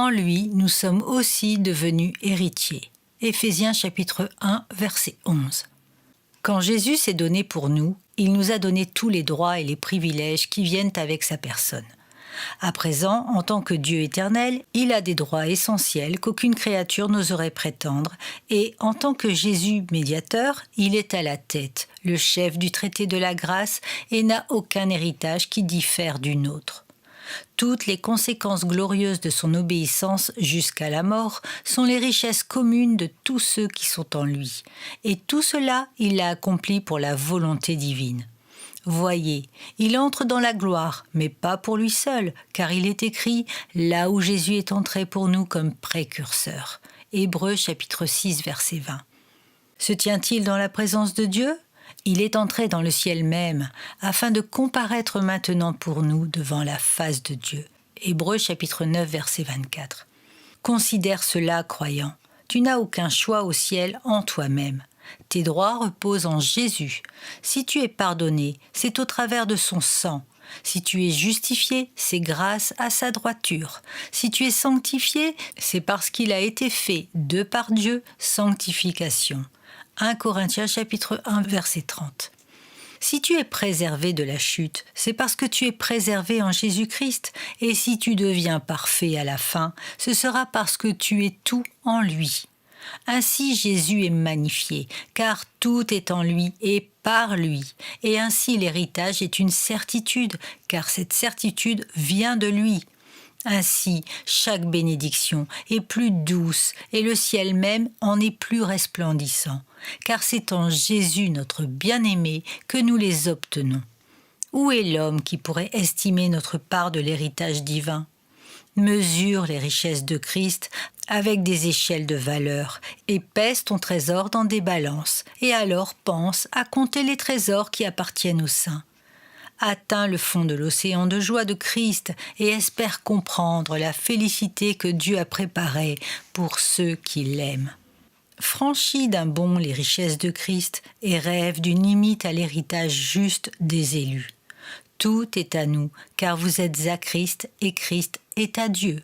en lui, nous sommes aussi devenus héritiers. Éphésiens chapitre 1, verset 11. Quand Jésus s'est donné pour nous, il nous a donné tous les droits et les privilèges qui viennent avec sa personne. À présent, en tant que Dieu éternel, il a des droits essentiels qu'aucune créature n'oserait prétendre, et en tant que Jésus médiateur, il est à la tête, le chef du traité de la grâce, et n'a aucun héritage qui diffère du nôtre. Toutes les conséquences glorieuses de son obéissance jusqu'à la mort sont les richesses communes de tous ceux qui sont en lui, et tout cela, il l'a accompli pour la volonté divine. Voyez, il entre dans la gloire, mais pas pour lui seul, car il est écrit « Là où Jésus est entré pour nous comme précurseur ». Hébreux chapitre 6, verset 20. Se tient-il dans la présence de Dieu ? Il est entré dans le ciel même, afin de comparaître maintenant pour nous devant la face de Dieu. Hébreux chapitre 9, verset 24. Considère cela, croyant. Tu n'as aucun choix au ciel en toi-même. Tes droits reposent en Jésus. Si tu es pardonné, c'est au travers de son sang. Si tu es justifié, c'est grâce à sa droiture. Si tu es sanctifié, c'est parce qu'il a été fait, de par Dieu, sanctification. 1 Corinthiens chapitre 1, verset 30. Si tu es préservé de la chute, c'est parce que tu es préservé en Jésus-Christ. Et si tu deviens parfait à la fin, ce sera parce que tu es tout en lui. Ainsi Jésus est magnifié, car tout est en lui et par lui. Et ainsi l'héritage est une certitude, car cette certitude vient de lui. Ainsi, chaque bénédiction est plus douce et le ciel même en est plus resplendissant, car c'est en Jésus notre bien-aimé que nous les obtenons. Où est l'homme qui pourrait estimer notre part de l'héritage divin ? Mesure les richesses de Christ avec des échelles de valeur et pèse ton trésor dans des balances, et alors pense à compter les trésors qui appartiennent aux saints. Atteins le fond de l'océan de joie de Christ et espère comprendre la félicité que Dieu a préparée pour ceux qui l'aiment. Franchis d'un bond les richesses de Christ et rêve d'une limite à l'héritage juste des élus. Tout est à nous, car vous êtes à Christ et Christ est à Dieu.